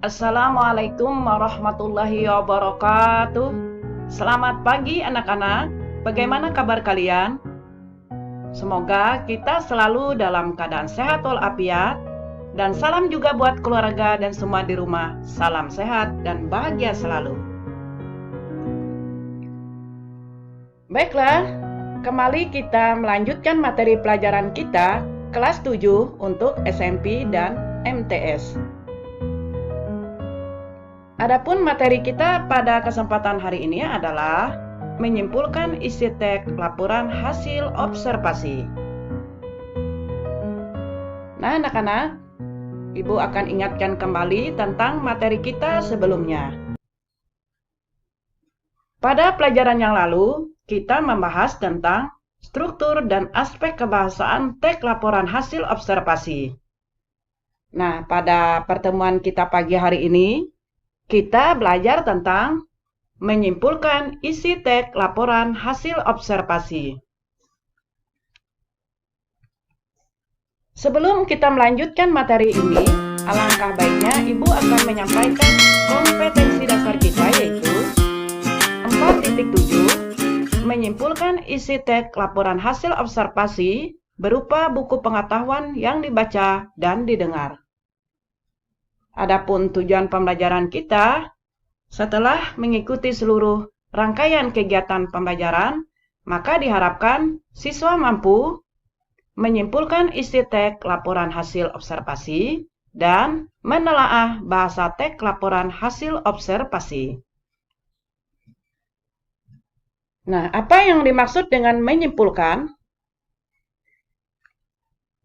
Assalamualaikum warahmatullahi wabarakatuh. Selamat pagi anak-anak. Bagaimana kabar kalian? Semoga kita selalu dalam keadaan sehat walafiat. Dan salam juga buat keluarga dan semua di rumah. Salam sehat dan bahagia selalu. Baiklah, kembali kita melanjutkan materi pelajaran kita kelas 7 untuk SMP dan MTS. Adapun materi kita pada kesempatan hari ini adalah menyimpulkan isi teks laporan hasil observasi. Nah, anak-anak, Ibu akan ingatkan kembali tentang materi kita sebelumnya. Pada pelajaran yang lalu, kita membahas tentang struktur dan aspek kebahasaan teks laporan hasil observasi. Nah, pada pertemuan kita pagi hari ini, kita belajar tentang menyimpulkan isi teks laporan hasil observasi. Sebelum kita melanjutkan materi ini, alangkah baiknya Ibu akan menyampaikan kompetensi dasar kita, yaitu 4.7, menyimpulkan isi teks laporan hasil observasi berupa buku pengetahuan yang dibaca dan didengar. Adapun tujuan pembelajaran kita, setelah mengikuti seluruh rangkaian kegiatan pembelajaran, maka diharapkan siswa mampu menyimpulkan isi teks laporan hasil observasi dan menelaah bahasa teks laporan hasil observasi. Nah, apa yang dimaksud dengan menyimpulkan?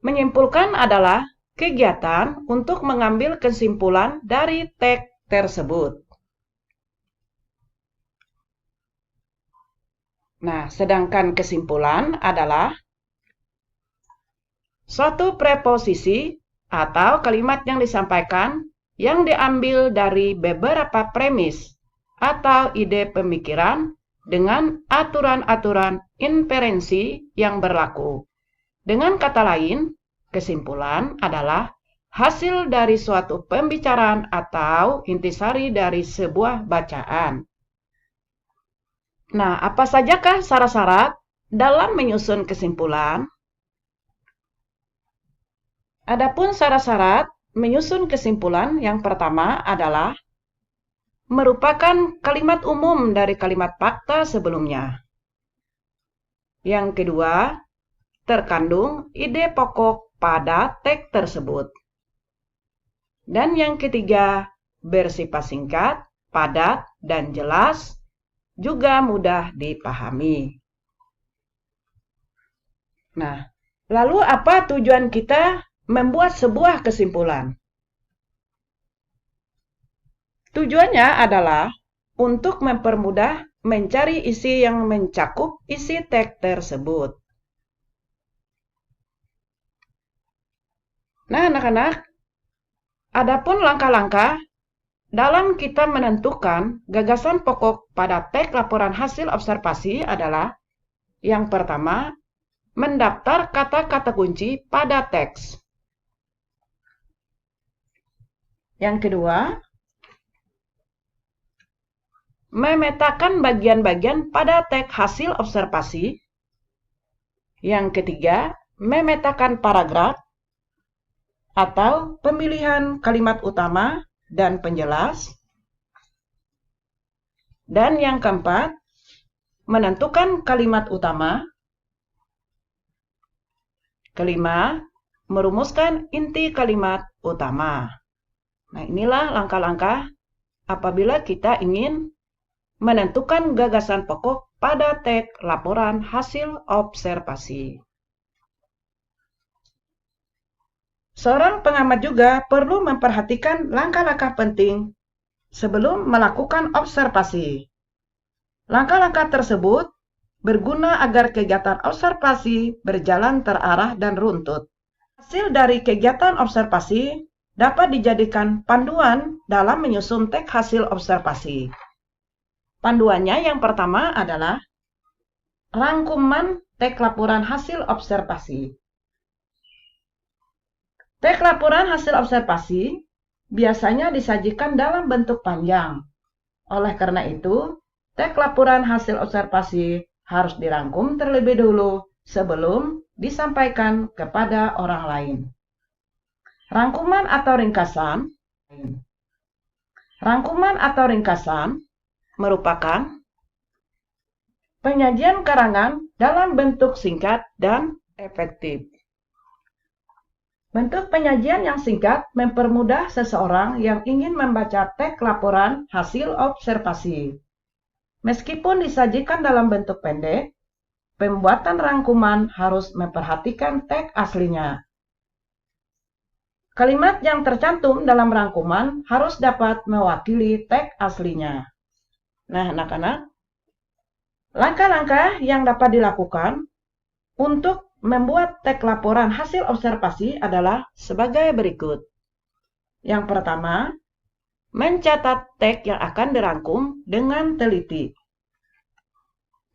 Menyimpulkan adalah kegiatan untuk mengambil kesimpulan dari teks tersebut. Nah, sedangkan kesimpulan adalah suatu preposisi atau kalimat yang disampaikan yang diambil dari beberapa premis atau ide pemikiran dengan aturan-aturan inferensi yang berlaku. Dengan kata lain, kesimpulan adalah hasil dari suatu pembicaraan atau intisari dari sebuah bacaan. Nah, apa sajakah syarat-syarat dalam menyusun kesimpulan? Adapun syarat-syarat menyusun kesimpulan yang pertama adalah merupakan kalimat umum dari kalimat fakta sebelumnya. Yang kedua, terkandung ide pokok pada teks tersebut. Dan yang ketiga, bersifat singkat, padat, dan jelas, juga mudah dipahami. Nah, lalu apa tujuan kita membuat sebuah kesimpulan? Tujuannya adalah untuk mempermudah mencari isi yang mencakup isi teks tersebut. Nah, anak-anak, adapun langkah-langkah dalam kita menentukan gagasan pokok pada teks laporan hasil observasi adalah yang pertama, mendaftar kata-kata kunci pada teks. Yang kedua, memetakan bagian-bagian pada teks hasil observasi. Yang ketiga, memetakan paragraf atau pemilihan kalimat utama dan penjelas. Dan yang keempat, menentukan kalimat utama. Kelima, merumuskan inti kalimat utama. Nah, inilah langkah-langkah apabila kita ingin menentukan gagasan pokok pada teks laporan hasil observasi. Seorang pengamat juga perlu memperhatikan langkah-langkah penting sebelum melakukan observasi. Langkah-langkah tersebut berguna agar kegiatan observasi berjalan terarah dan runtut. Hasil dari kegiatan observasi dapat dijadikan panduan dalam menyusun teks hasil observasi. Panduannya yang pertama adalah rangkuman teks laporan hasil observasi. Teks laporan hasil observasi biasanya disajikan dalam bentuk panjang. Oleh karena itu, teks laporan hasil observasi harus dirangkum terlebih dulu sebelum disampaikan kepada orang lain. Rangkuman atau ringkasan. Rangkuman atau ringkasan merupakan penyajian karangan dalam bentuk singkat dan efektif. Bentuk penyajian yang singkat mempermudah seseorang yang ingin membaca teks laporan hasil observasi. Meskipun disajikan dalam bentuk pendek, pembuatan rangkuman harus memperhatikan teks aslinya. Kalimat yang tercantum dalam rangkuman harus dapat mewakili teks aslinya. Nah, anak-anak, langkah-langkah yang dapat dilakukan untuk membuat teks laporan hasil observasi adalah sebagai berikut. Yang pertama, mencatat teks yang akan dirangkum dengan teliti.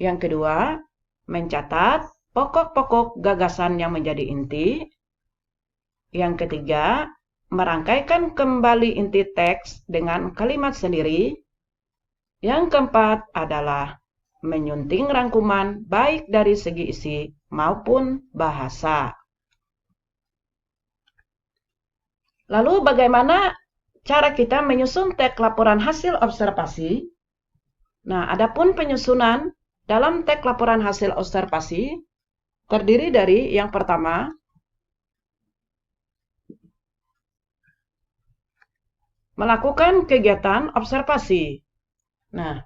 Yang kedua, mencatat pokok-pokok gagasan yang menjadi inti. Yang ketiga, merangkaikan kembali inti teks dengan kalimat sendiri. Yang keempat adalah menyunting rangkuman baik dari segi isi maupun bahasa. Lalu bagaimana cara kita menyusun teks laporan hasil observasi? Nah, adapun penyusunan dalam teks laporan hasil observasi terdiri dari yang pertama, melakukan kegiatan observasi. Nah,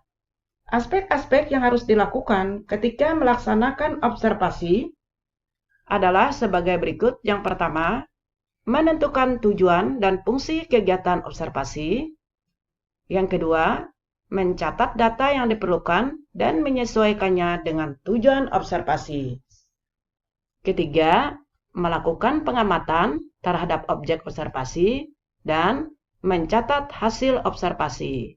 aspek-aspek yang harus dilakukan ketika melaksanakan observasi adalah sebagai berikut. Yang pertama, menentukan tujuan dan fungsi kegiatan observasi. Yang kedua, mencatat data yang diperlukan dan menyesuaikannya dengan tujuan observasi. Ketiga, melakukan pengamatan terhadap objek observasi dan mencatat hasil observasi.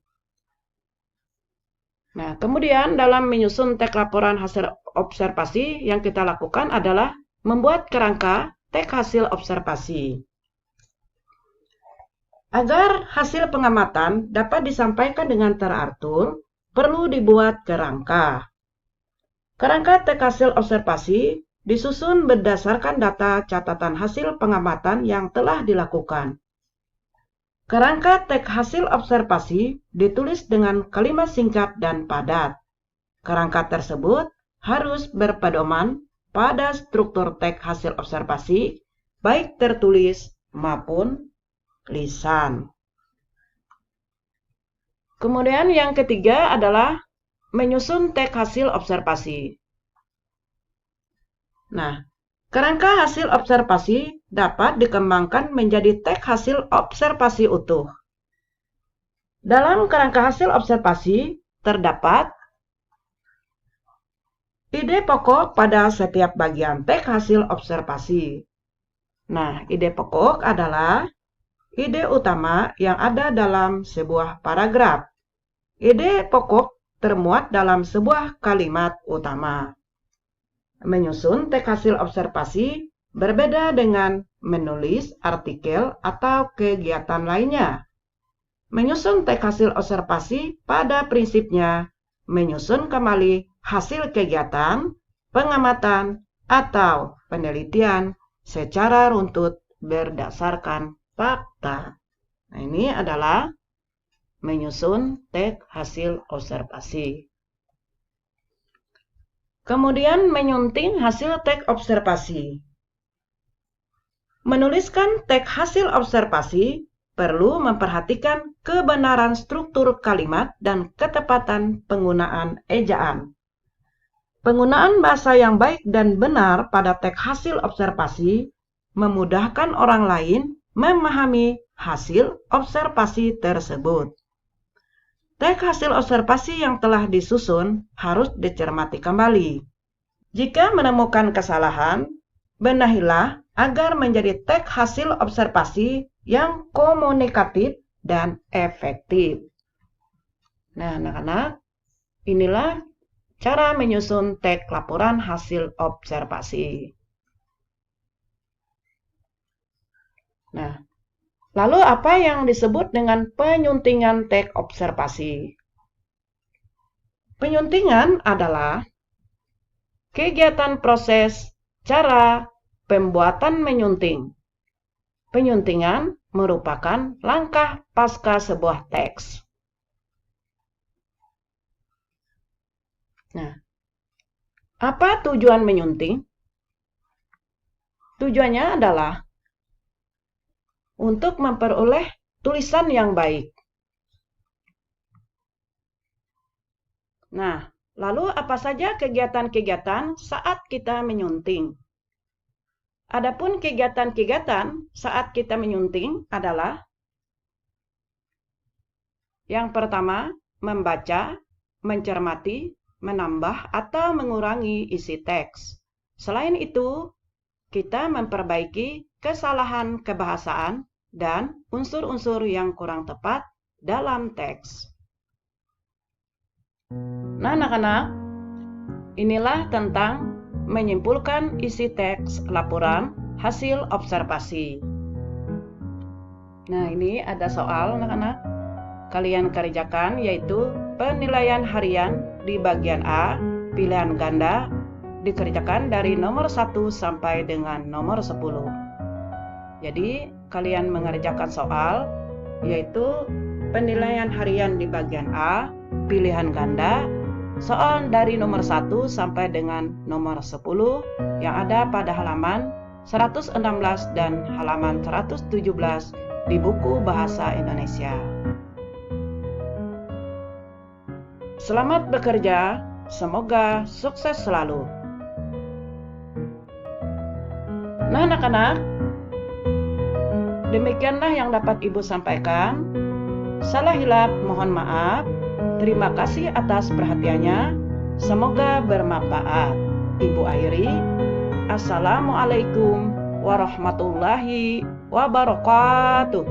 Nah, kemudian dalam menyusun teks laporan hasil observasi yang kita lakukan adalah membuat kerangka teks hasil observasi. Agar hasil pengamatan dapat disampaikan dengan teratur, perlu dibuat kerangka. Kerangka teks hasil observasi disusun berdasarkan data catatan hasil pengamatan yang telah dilakukan. Kerangka teks hasil observasi ditulis dengan kalimat singkat dan padat. Kerangka tersebut harus berpedoman pada struktur teks hasil observasi, baik tertulis maupun lisan. Kemudian yang ketiga adalah menyusun teks hasil observasi. Nah, kerangka hasil observasi dapat dikembangkan menjadi teks hasil observasi utuh. Dalam kerangka hasil observasi terdapat ide pokok pada setiap bagian teks hasil observasi. Nah, ide pokok adalah ide utama yang ada dalam sebuah paragraf. Ide pokok termuat dalam sebuah kalimat utama. Menyusun teks hasil observasi berbeda dengan menulis artikel atau kegiatan lainnya. Menyusun teks hasil observasi pada prinsipnya menyusun kembali hasil kegiatan, pengamatan, atau penelitian secara runtut berdasarkan fakta. Nah, ini adalah menyusun teks hasil observasi. Kemudian menyunting hasil teks observasi. Menuliskan teks hasil observasi perlu memperhatikan kebenaran struktur kalimat dan ketepatan penggunaan ejaan. Penggunaan bahasa yang baik dan benar pada teks hasil observasi memudahkan orang lain memahami hasil observasi tersebut. Teks hasil observasi yang telah disusun harus dicermati kembali. Jika menemukan kesalahan, benahilah agar menjadi teks hasil observasi yang komunikatif dan efektif. Nah, anak-anak, inilah cara menyusun teks laporan hasil observasi. Nah, Lalu apa yang disebut dengan penyuntingan teks observasi? Penyuntingan adalah kegiatan proses cara pembuatan menyunting. Penyuntingan merupakan langkah pasca sebuah teks. Nah, apa tujuan menyunting? Tujuannya adalah untuk memperoleh tulisan yang baik. Nah, lalu apa saja kegiatan-kegiatan saat kita menyunting? Adapun kegiatan-kegiatan saat kita menyunting adalah yang pertama, membaca, mencermati, menambah atau mengurangi isi teks. Selain itu, kita memperbaiki kesalahan kebahasaan dan unsur-unsur yang kurang tepat dalam teks. Nah, anak-anak, inilah tentang menyimpulkan isi teks laporan hasil observasi. Nah, ini ada soal anak-anak. Kalian kerjakan, yaitu penilaian harian di bagian A, pilihan ganda, dikerjakan dari nomor 1 sampai dengan nomor 10. Jadi, kalian mengerjakan soal, yaitu penilaian harian di bagian A, pilihan ganda, soal dari nomor 1 sampai dengan nomor 10 yang ada pada halaman 116 dan halaman 117 di buku Bahasa Indonesia. Selamat bekerja, semoga sukses selalu. Nah, anak-anak, demikianlah yang dapat Ibu sampaikan. Salah hilap mohon maaf. Terima kasih atas perhatiannya. Semoga bermanfaat. Ibu Airi, Assalamualaikum warahmatullahi wabarakatuh.